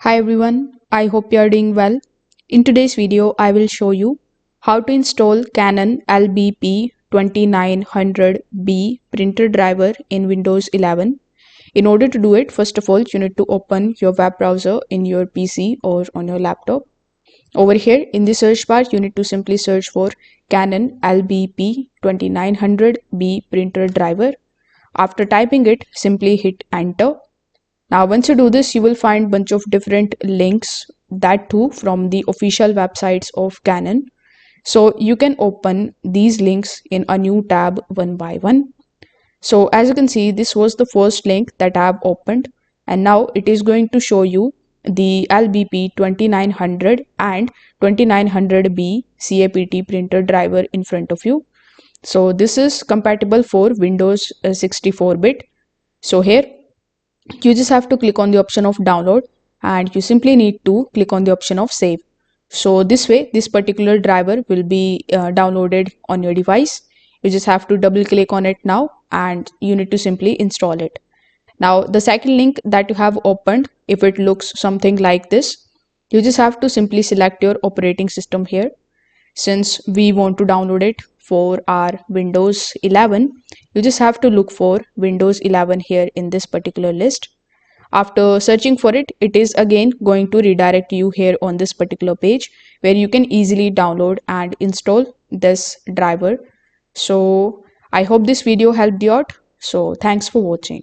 Hi everyone, I hope you are doing well. In today's video, I will show you how to install Canon LBP 2900B printer driver in Windows 11. In order to do it, first of all, you need to open your web browser in your PC or on your laptop. Over here in the search bar, you need to simply search for Canon LBP 2900B printer driver. After typing it, simply hit enter. Now, once you do this, you will find bunch of different links, that too from the official websites of Canon. So you can open these links in a new tab one by one. So as you can see, this was the first link that I have opened, and now it is going to show you the LBP 2900 and 2900B CAPT printer driver in front of you. So this is compatible for Windows 64-bit. So here you just have to click on the option of download, and you simply need to click on the option of save. So this way this particular driver will be downloaded on your device. You just have to double click on it now, and you need to simply install it. Now the second link that you have opened, if it looks something like this, you just have to simply select your operating system here. Since we want to download it for our Windows 11, you just have to look for Windows 11 here in this particular list. After searching for it, it is again going to redirect you here on this particular page where you can easily download and install this driver. So I hope this video helped you out. So thanks for watching.